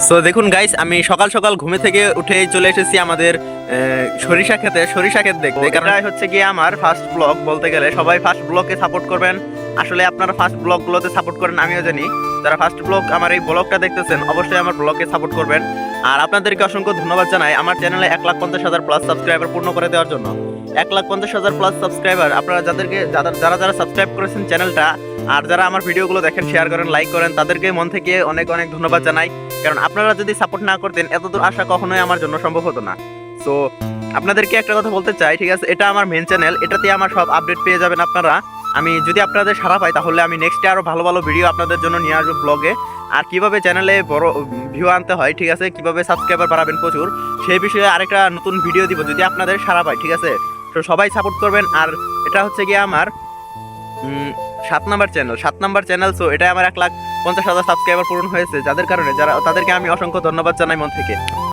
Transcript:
So দেখুন guys, আমি সকাল সকাল ঘুমে থেকে উঠে চলে এসেছি আমাদের সরিষা ক্ষেত দেখতে। এটাই হচ্ছে গিয়ে আমার ফার্স্ট ব্লগ বলতে গেলে। সবাই ফার্স্ট ব্লগকে সাপোর্ট করবেন। আসলে আপনারা ফার্স্ট ব্লগগুলোতে সাপোর্ট করেন, আমিও জানি। যারা ফার্স্ট ব্লগ আমার এই ব্লগটা দেখতেছেন অবশ্যই আমার ব্লগকে সাপোর্ট করবেন। আর আপনাদেরকে অসংখ্য ধন্যবাদ জানাই আমার চ্যানেলে 1,50,000 প্লাস সাবস্ক্রাইবার পূর্ণ করে দেওয়ার জন্য। 1,50,000 প্লাস সাবস্ক্রাইবার আপনারা যারা সাবস্ক্রাইব করেছেন চ্যানেলটা, আর যারা আমার ভিডিওগুলো দেখেন, শেয়ার করেন, লাইক করেন, তাদেরকে মন থেকে অনেক অনেক ধন্যবাদ জানাই। কারণ আপনারা যদি সাপোর্ট না করতেন এতদূর আসা কখনোই আমার জন্য সম্ভব হতো না। সো আপনাদেরকে একটা কথা বলতে চাই, ঠিক আছে, এটা আমার মেন চ্যানেল, এটাতে আমার সব আপডেট পেয়ে যাবেন আপনারা। আমি যদি আপনাদের সাড়া পাই তাহলে আমি নেক্সটে আরও ভালো ভালো ভিডিও আপনাদের জন্য নিয়ে আসবো ব্লগে। আর কিভাবে চ্যানেলে বড় ভিউ আনতে হয়, ঠিক আছে, কিভাবে সাবস্ক্রাইবার বাড়াবেন প্রচুর, সেই বিষয়ে আরেকটা নতুন ভিডিও দিব যদি আপনাদের সাড়া পাই, ঠিক আছে। তো সবাই সাপোর্ট করবেন। আর এটা হচ্ছে গিয়ে আমার 7 নাম্বার চ্যানেল। সো এটা আমার 1,50,000 সাবস্ক্রাইবার পূরণ হয়েছে, যাদের কারণে তাদেরকে আমি অসংখ্য ধন্যবাদ জানাই মন থেকে।